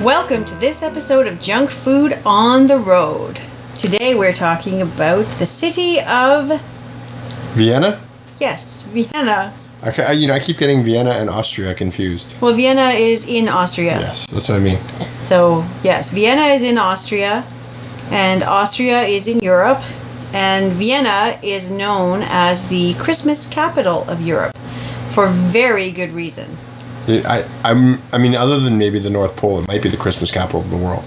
Welcome to this episode of Junk Food on the Road. Today we're talking about the city of... Vienna? Yes, Vienna. I keep getting Vienna and Austria confused. Well, Vienna is in Austria. Yes, that's what I mean. So, yes, Vienna is in Austria, and Austria is in Europe, and Vienna is known as the Christmas capital of Europe for very good reason. Other than maybe the North Pole, it might be the Christmas capital of the world.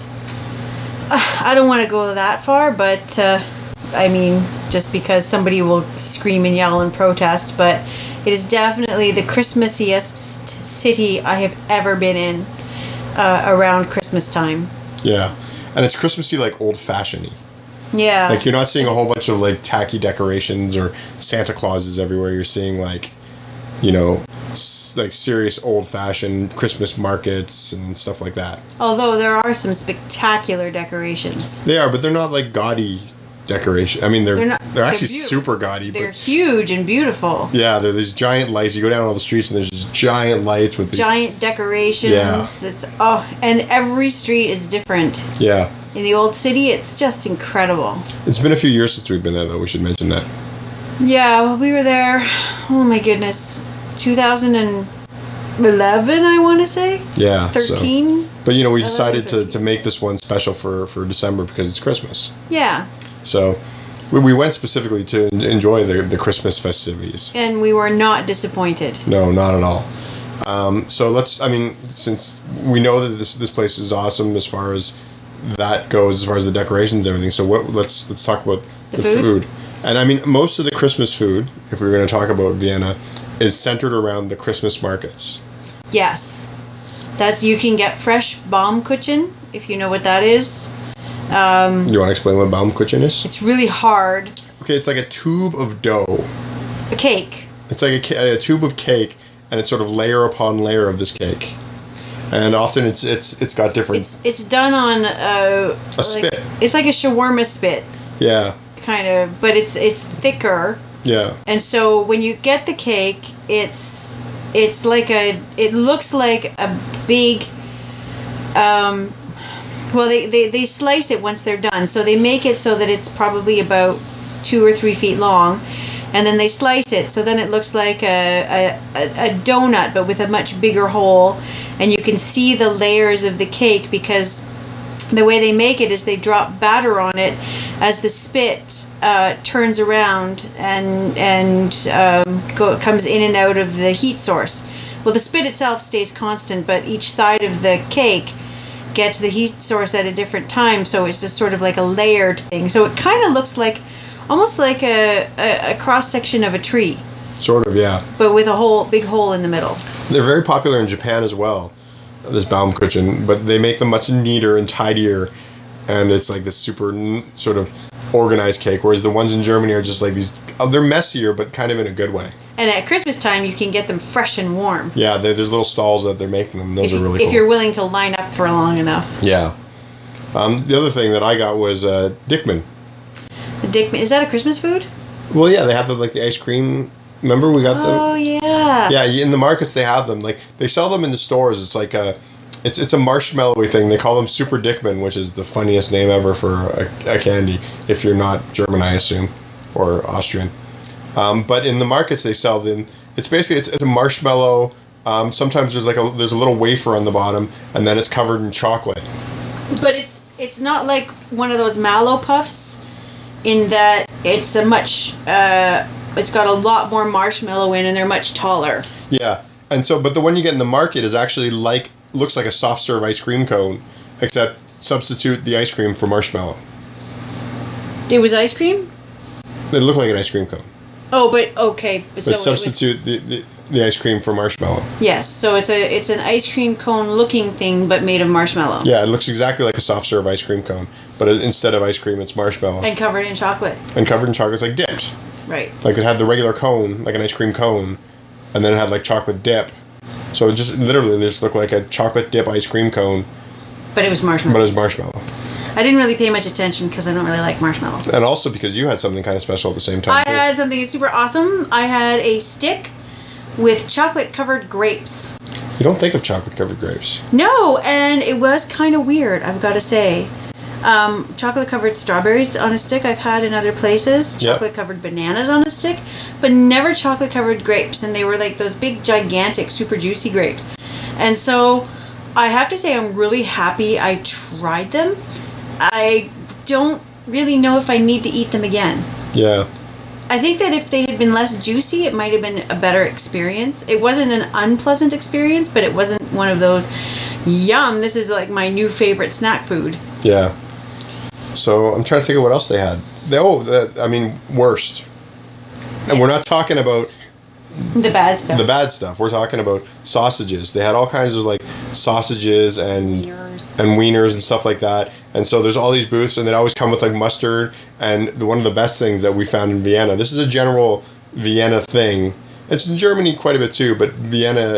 I don't want to go that far, but just because somebody will scream and yell and protest, but it is definitely the Christmasiest city I have ever been in around Christmas time. Yeah, and it's Christmassy, like old-fashioned-y. Yeah. Like you're not seeing a whole bunch of like tacky decorations or Santa Clauses everywhere. You're seeing like serious old-fashioned Christmas markets and stuff like that. Although there are some spectacular decorations. They are, but they're not like gaudy decoration. I mean, they're actually super gaudy. They're huge and beautiful. Yeah, they're these giant lights. You go down all the streets and there's just giant lights with these giant decorations. Yeah. And every street is different. Yeah. In the old city, it's just incredible. It's been a few years since we've been there, though. We should mention that. Yeah, well, we were there. Oh my goodness, 2011, I want to say. Yeah. 13. But we decided to make this one special for December because it's Christmas. Yeah. So we went specifically to enjoy the Christmas festivities. And we were not disappointed. No, not at all. Since we know that this place is awesome as far as that goes, as far as the decorations and everything. So let's talk about the food. And most of the Christmas food, if we're going to talk about Vienna, is centered around the Christmas markets. Yes. You can get fresh Baumkuchen, if you know what that is. You want to explain what Baumkuchen is? It's really hard. Okay, it's like a tube of dough. A cake. It's like a tube of cake, and it's sort of layer upon layer of this cake. And often it's got different... It's done on a spit. It's like a shawarma spit. Yeah. Kind of, but it's thicker. Yeah. And so when you get the cake, it's like it looks like a big they slice it once they're done. So they make it so that it's probably about 2 or 3 feet long, and then they slice it so then it looks like a donut but with a much bigger hole, and you can see the layers of the cake because the way they make it is they drop batter on it as the spit turns around and comes in and out of the heat source. Well, the spit itself stays constant, but each side of the cake gets the heat source at a different time, so it's just sort of like a layered thing. So it kind of looks almost like a cross-section of a tree. Sort of, yeah. But with a big hole in the middle. They're very popular in Japan as well, this Baumkuchen, but they make them much neater and tidier, and it's like this super sort of organized cake, whereas the ones in Germany are just like these, they're messier, but kind of in a good way. And at Christmas time, you can get them fresh and warm. Yeah, there's little stalls that they're making them. Those are really cool. If you're willing to line up for long enough. Yeah. The other thing that I got was Dickmann. The Dickmann, is that a Christmas food? Well, yeah, they have the ice cream. Remember we got them? Oh, yeah. Yeah, in the markets they have them. Like they sell them in the stores. It's like it's a marshmallowy thing. They call them Super Dickmann, which is the funniest name ever for a candy. If you're not German, I assume, or Austrian. But in the markets they sell them. It's basically it's a marshmallow. Sometimes there's a little wafer on the bottom, and then it's covered in chocolate. But it's not like one of those Mallow Puffs, in that it's a much. It's got a lot more marshmallow in, and they're much taller. Yeah, and so, but the one you get in the market is actually looks like a soft serve ice cream cone, except substitute the ice cream for marshmallow. It was ice cream? It looked like an ice cream cone. Oh, but okay. But substitute the ice cream for marshmallow. Yes, so it's an ice cream cone looking thing, but made of marshmallow. Yeah, it looks exactly like a soft serve ice cream cone, but instead of ice cream, it's marshmallow. And covered in chocolate. And covered in chocolate, it's like dipped. Right. Like it had the regular cone, like an ice cream cone, and then it had like chocolate dip. So it just literally just looked like a chocolate dip ice cream cone. But it was marshmallow. But it was marshmallow. I didn't really pay much attention because I don't really like marshmallow. And also because you had something kind of special at the same time. I had something super awesome. I had a stick with chocolate-covered grapes. You don't think of chocolate-covered grapes. No, and it was kind of weird, I've got to say. Chocolate-covered strawberries on a stick I've had in other places. Yep. Chocolate-covered bananas on a stick. But never chocolate-covered grapes. And they were like those big, gigantic, super juicy grapes. And so I have to say I'm really happy I tried them. I don't really know if I need to eat them again. Yeah. I think that if they had been less juicy, it might have been a better experience. It wasn't an unpleasant experience, but it wasn't one of those, yum, this is like my new favorite snack food. Yeah. So I'm trying to think of what else they had. Worst. And we're not talking about the bad stuff. The bad stuff. We're talking about sausages. They had all kinds of like sausages and wieners and stuff like that. And so there's all these booths, and they'd always come with like mustard. And one of the best things that we found in Vienna. This is a general Vienna thing. It's in Germany quite a bit too, but Vienna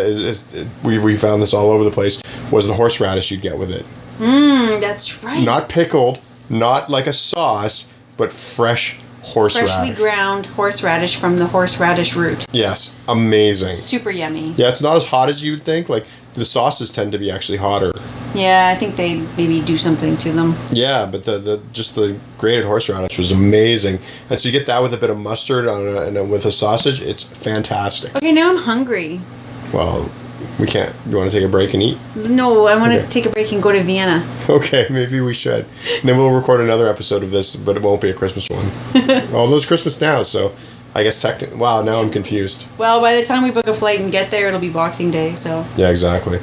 we found this all over the place. Was the horseradish you'd get with it? That's right. Not pickled, not like a sauce, but fresh horseradish. Freshly ground horseradish from the horseradish root. Yes, amazing. Super yummy. Yeah, it's not as hot as you'd think. Like the sauces tend to be actually hotter. Yeah, I think they maybe do something to them. Yeah, but the grated horseradish was amazing, and so you get that with a bit of mustard with a sausage. It's fantastic. Okay, now I'm hungry. Well, we can't. You want to take a break and eat? No, I want to take a break and go to Vienna. Okay, maybe we should. And then we'll record another episode of this, but it won't be a Christmas one. Although it's Christmas now, so I guess technically. Wow, now I'm confused. Well, by the time we book a flight and get there, it'll be Boxing Day, so. Yeah, exactly.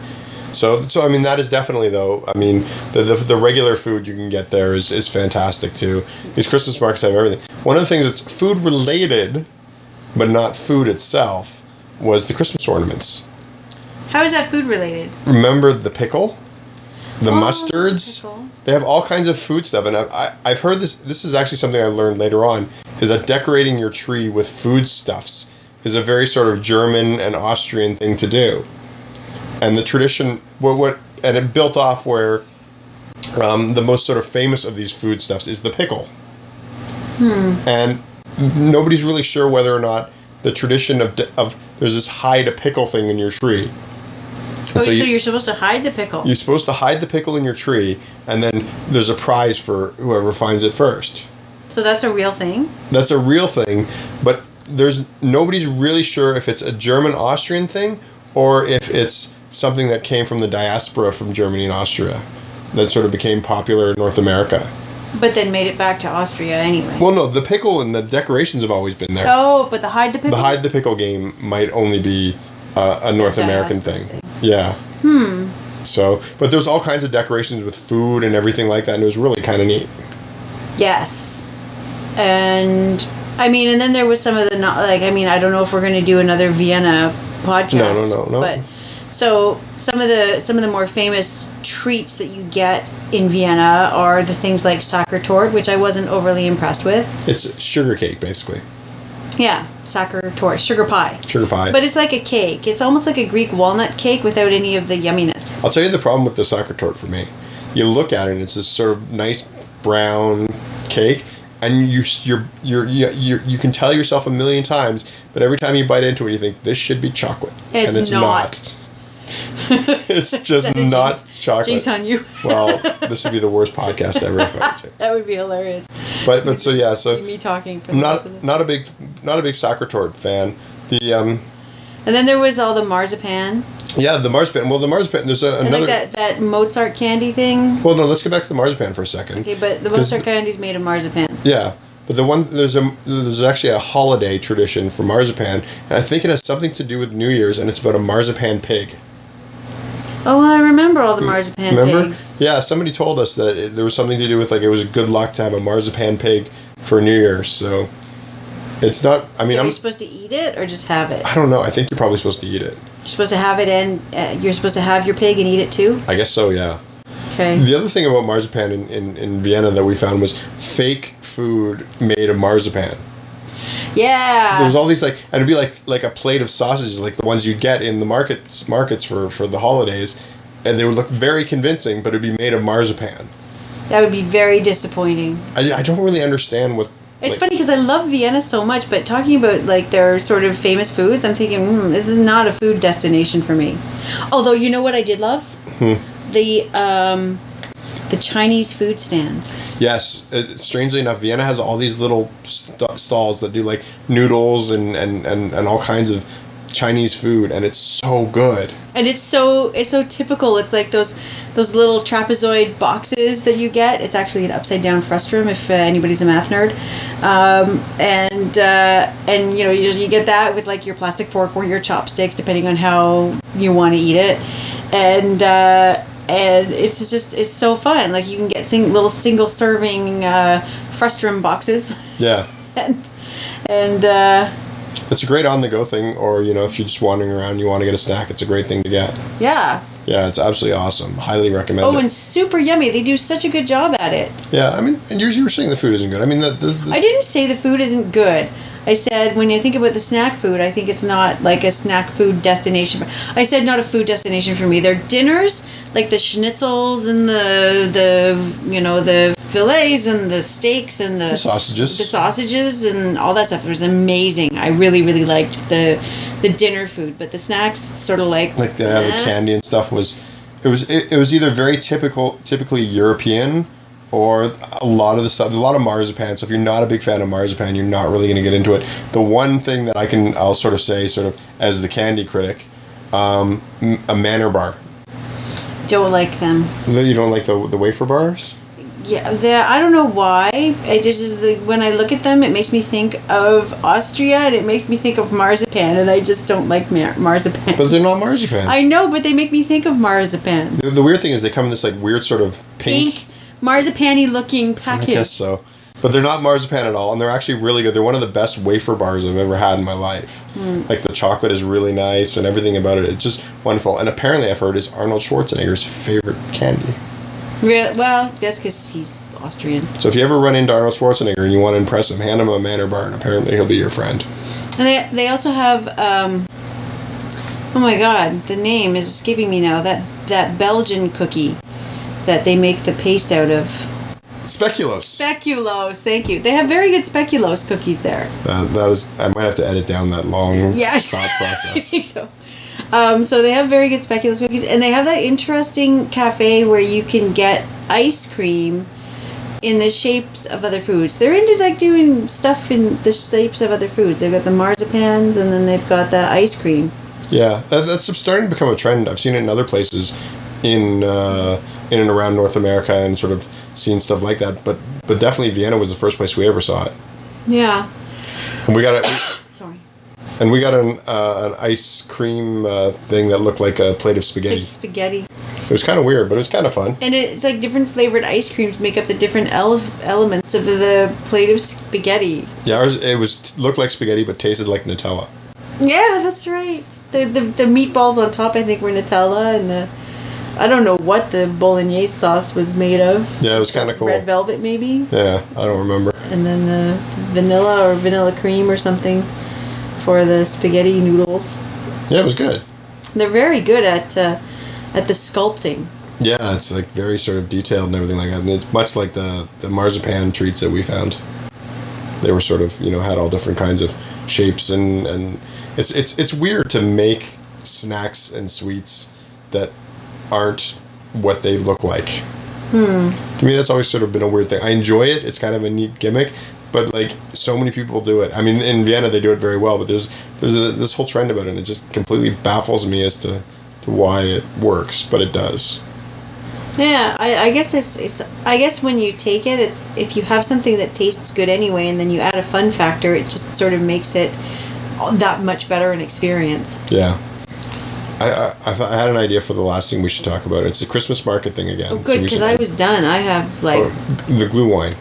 So I mean, that is definitely, though, I mean, the regular food you can get there is fantastic, too. These Christmas markets have everything. One of the things that's food-related, but not food itself, was the Christmas ornaments. How is that food-related? Remember the pickle? The mustards? Pickle. They have all kinds of food stuff, and I've heard this is actually something I learned later on, is that decorating your tree with foodstuffs is a very sort of German and Austrian thing to do. And the tradition, and it built off where the most sort of famous of these foodstuffs is the pickle. And nobody's really sure whether or not the tradition of there's this hide a pickle thing in your tree. Oh, so you're supposed to hide the pickle. You're supposed to hide the pickle in your tree, and then there's a prize for whoever finds it first. So that's a real thing? That's a real thing, but nobody's really sure if it's a German-Austrian thing or if it's something that came from the diaspora from Germany and Austria that sort of became popular in North America. But then made it back to Austria anyway. Well, no, the pickle and the decorations have always been there. Oh, but the hide the pickle? The hide the pickle game might only be a North American thing. Yeah. So, but there's all kinds of decorations with food and everything like that, and it was really kind of neat. Yes. And, and then there was some of the, I don't know if we're going to do another Vienna podcast. No. But, so, some of the more famous treats that you get in Vienna are the things like Sachertorte, which I wasn't overly impressed with. It's sugar cake, basically. Yeah, Sachertorte, sugar pie. Sugar pie. But it's like a cake. It's almost like a Greek walnut cake without any of the yumminess. I'll tell you the problem with the Sachertorte for me. You look at it and it's this sort of nice brown cake, and you can tell yourself a million times, but every time you bite into it, you think this should be chocolate, and it's not. It's just not chocolate. Jinx on you. Well, this would be the worst podcast ever. That would be hilarious. But so me talking. For not a big Sachertorte fan. And then there was all the marzipan. Yeah, the marzipan. Well, the marzipan. There's another that Mozart candy thing. Well, no, let's get back to the marzipan for a second. Okay, but the Mozart candy's made of marzipan. Yeah. But there's actually a holiday tradition for marzipan, and I think it has something to do with New Year's, and it's about a marzipan pig. Oh, I remember all the marzipan pigs. Yeah, somebody told us that there was something to do with it was good luck to have a marzipan pig for New Year's. So It's not. I mean, Are you supposed to eat it or just have it? I don't know. I think you're probably supposed to eat it. You're supposed to have it, and you're supposed to have your pig and eat it too. I guess so. Yeah. Okay. The other thing about marzipan in Vienna that we found was fake food made of marzipan. Yeah. There was all these and it'd be like a plate of sausages, like the ones you get in the markets for the holidays, and they would look very convincing, but it'd be made of marzipan. That would be very disappointing. I don't really understand what. It's funny because I love Vienna so much, but talking about their sort of famous foods, I'm thinking, this is not a food destination for me. Although, you know what I did love? The Chinese food stands. Yes, strangely enough, Vienna has all these little stalls that do noodles and all kinds of Chinese food, and it's so good. And it's so typical. It's like those little trapezoid boxes that you get. It's actually an upside down frustrum if anybody's a math nerd. And you get that with your plastic fork or your chopsticks, depending on how you want to eat it. And it's so fun. You can get little single serving frustrum boxes. Yeah. and it's a great on-the-go thing, or, if you're just wandering around and you want to get a snack, it's a great thing to get. Yeah. Yeah, it's absolutely awesome. Highly recommend it. Oh, and super yummy. They do such a good job at it. Yeah, I mean, and you were saying the food isn't good. I mean, I didn't say the food isn't good. I said when you think about the snack food, I think it's not a snack food destination. I said not a food destination for me. Their dinners, like the schnitzels and the fillets and the steaks and the sausages and all that stuff. It was amazing. I really, really liked the dinner food, but the snacks sort of the candy and stuff was either very typically European, or a lot of marzipan. So if you're not a big fan of marzipan, you're not really going to get into it. The one thing that I'll sort of say, sort of as the candy critic, a Manor bar. Don't like them. You don't like the wafer bars? Yeah, I don't know why. It just when I look at them, it makes me think of Austria, and it makes me think of marzipan, and I just don't like marzipan. But they're not marzipan. I know, but they make me think of marzipan. The weird thing is they come in this weird sort of pink marzipan-y looking package. I guess so. But they're not marzipan at all, and they're actually really good. They're one of the best wafer bars I've ever had in my life. The chocolate is really nice, and everything about it, it's just wonderful. And apparently I've heard it's Arnold Schwarzenegger's favorite candy. Really? Well, that's because he's Austrian. So if you ever run into Arnold Schwarzenegger and you want to impress him, hand him a Manor bar, and apparently he'll be your friend. And they also have, oh my god, the name is escaping me now, that Belgian cookie that they make the paste out of. Speculoos, thank you. They have very good speculoos cookies there. That is, I might have to edit down that long thought process. I think so. So they have very good speculoos cookies, and they have that interesting cafe where you can get ice cream in the shapes of other foods. They're into doing stuff in the shapes of other foods. They've got the marzipans, and then they've got the ice cream. Yeah, that's starting to become a trend. I've seen it in other places in and around North America, and sort of seen stuff like that. But definitely Vienna was the first place we ever saw it. Yeah. And we got Sorry. And we got an ice cream thing that looked like a plate of spaghetti. Spaghetti. It was kind of weird, but it was kind of fun. And it's different flavored ice creams make up the different elements of the plate of spaghetti. Yeah, ours looked like spaghetti, but tasted like Nutella. Yeah, that's right. The meatballs on top, I think, were Nutella, and I don't know what the bolognese sauce was made of. Yeah, it was kind of cool. Red velvet, maybe? Yeah, I don't remember. And then vanilla cream or something for the spaghetti noodles. Yeah, it was good. They're very good at the sculpting. Yeah, it's very sort of detailed and everything like that. And it's much like the marzipan treats that we found. They were sort of, had all different kinds of shapes, and it's weird to make snacks and sweets that aren't what they look like. To me, that's always sort of been a weird thing. I enjoy it. It's kind of a neat gimmick, but so many people do it. I mean, in Vienna they do it very well, but there's this whole trend about it, and it just completely baffles me as to why it works, but it does. Yeah, I guess I guess when you take it, it's if you have something that tastes good anyway, and then you add a fun factor, it just sort of makes it that much better an experience. Yeah. I had an idea for the last thing we should talk about. It's a Christmas market thing again. Oh, good, because I was done. I have the glue wine.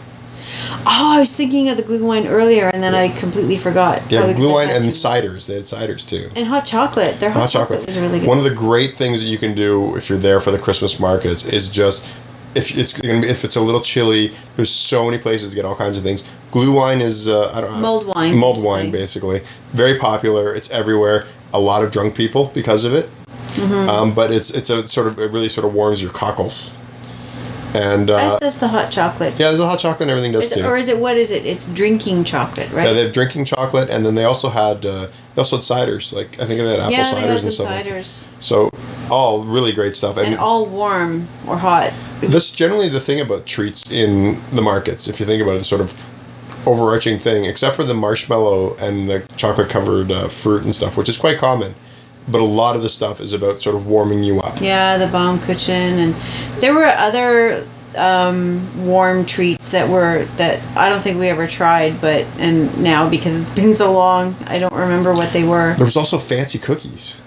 Oh, I was thinking of the glue wine earlier, and then I completely forgot. Yeah, Probably 'cause glue I wine had and to. ciders. They had ciders too. And hot chocolate. Their hot chocolate was really good. One of the great things that you can do if you're there for the Christmas markets is just if it's a little chilly. There's so many places to get all kinds of things. Glue wine is I don't know. Mulled wine basically. Very popular. It's everywhere. A lot of drunk people because of it. Mm-hmm. But it really sort of warms your cockles. And as does the hot chocolate. Yeah, there's a hot chocolate and everything does too. Or is it, what is it? It's drinking chocolate, right? Yeah, they have drinking chocolate, and then they also had ciders. Like I think they had apple ciders and stuff. Ciders. So all really great stuff. And all warm or hot. That's generally the thing about treats in the markets. If you think about it, the sort of overarching thing, except for the marshmallow and the chocolate covered fruit and stuff, which is quite common. But a lot of the stuff is about sort of warming you up. Yeah, the Baumkuchen, and there were other warm treats that I don't think we ever tried, and now because it's been so long, I don't remember what they were. There was also fancy cookies.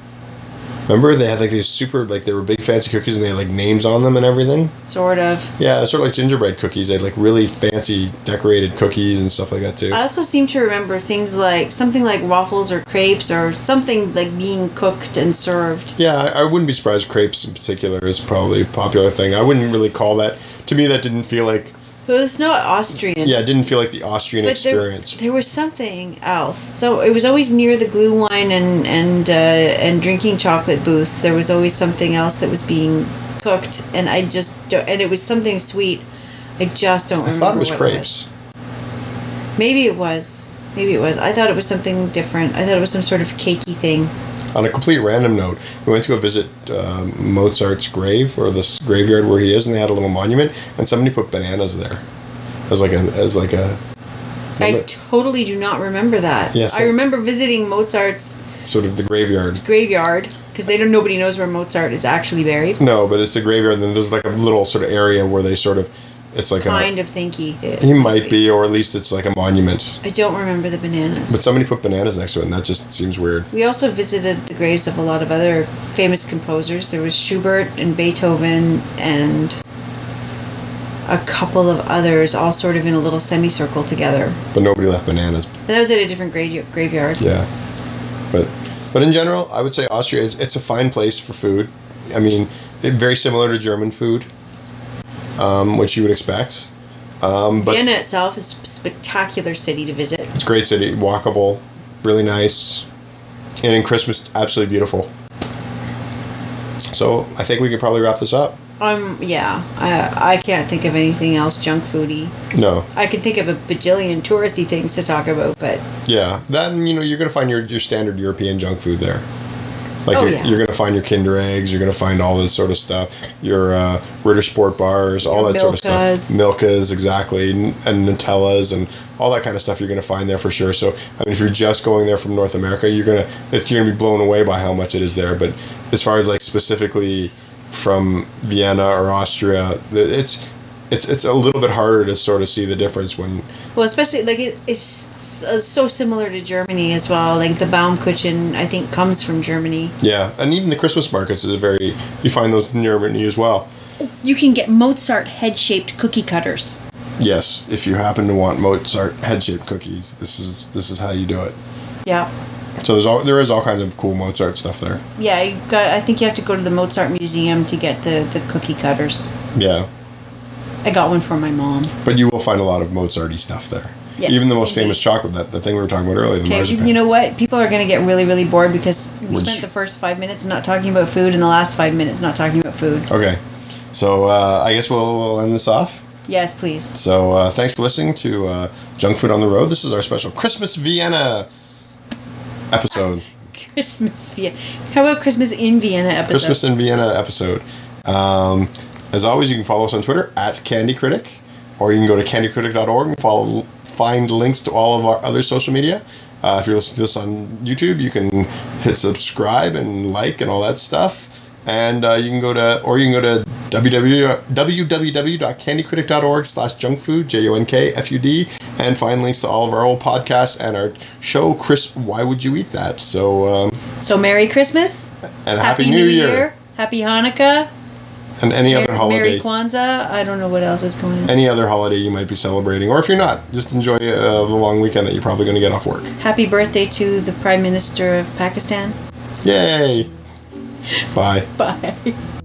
Remember, they had like these they were big fancy cookies and they had like names on them and everything? Sort of. Yeah, sort of like gingerbread cookies. They had like really fancy decorated cookies and stuff like that too. I also seem to remember things like something like waffles or crepes or something like being cooked and served. Yeah, I wouldn't be surprised crepes in particular is probably a popular thing. I wouldn't really call that, to me that didn't feel like... Well, it's not Austrian. Yeah, it didn't feel like the Austrian experience. There was something else. So it was always near the glue wine and drinking chocolate booths. There was always something else that was being cooked, and it was something sweet. I just don't remember. I thought it was crepes. Maybe it was. I thought it was something different. I thought it was some sort of cakey thing. On a complete random note, we went to go visit Mozart's grave, or this graveyard where he is, and they had a little monument, and somebody put bananas there as like a. I totally do not remember that. Yes, I remember visiting Mozart's sort of the graveyard because nobody knows where Mozart is actually buried. No, but it's the graveyard, and then there's like a little sort of area where they sort of. It's like think he might be, or at least it's like a monument. I don't remember the bananas. But somebody put bananas next to it, and that just seems weird. We also visited the graves of a lot of other famous composers. There was Schubert and Beethoven and a couple of others, all sort of in a little semicircle together. But nobody left bananas. And that was at a different graveyard. Yeah. But in general, I would say Austria, it's a fine place for food. I mean, very similar to German food. Which you would expect. But Vienna itself is a spectacular city to visit. It's a great city, walkable, really nice, and in Christmas, it's absolutely beautiful. So I think we could probably wrap this up. Yeah, I can't think of anything else junk foody. No. I could think of a bajillion touristy things to talk about, but... Yeah, then, you're going to find your standard European junk food there. Like you're going to find your Kinder Eggs, you're going to find all this sort of stuff, your Ritter Sport bars, all that sort of stuff. Milkas, exactly, and Nutellas and all that kind of stuff you're going to find there for sure. So, I mean, if you're just going there from North America, you're going to be blown away by how much it is there. But as far as like specifically from Vienna or Austria, it's a little bit harder to sort of see the difference when... Well, especially, like, it's so similar to Germany as well. Like, the Baumkuchen, I think, comes from Germany. Yeah, and even the Christmas markets you find those in Germany as well. You can get Mozart head-shaped cookie cutters. Yes, if you happen to want Mozart head-shaped cookies, this is how you do it. Yeah. So there is all kinds of cool Mozart stuff there. Yeah, I think you have to go to the Mozart Museum to get the cookie cutters. Yeah. I got one for my mom. But you will find a lot of Mozart-y stuff there. Yes, even the most famous chocolate, the thing we were talking about earlier, the marzipan. You know what? People are going to get really, really bored because we spent the first 5 minutes not talking about food and the last 5 minutes not talking about food. Okay. So I guess we'll end this off. Yes, please. So thanks for listening to Junk Food on the Road. This is our special Christmas Vienna episode. Christmas Vienna. How about Christmas in Vienna episode? Christmas in Vienna episode. As always, you can follow us on Twitter @CandyCritic, or you can go to candycritic.org and find links to all of our other social media. If you're listening to this on YouTube, you can hit subscribe and like and all that stuff. And you can go to www.candycritic.org/junkfood, JUNKFUD, and find links to all of our old podcasts and our show, Chris, Why Would You Eat That? So Merry Christmas and Happy New Year. Happy Hanukkah. And any other holiday. Merry Kwanzaa. I don't know what else is going on. Any other holiday you might be celebrating. Or if you're not, just enjoy the long weekend that you're probably going to get off work. Happy birthday to the Prime Minister of Pakistan. Yay. Bye. Bye.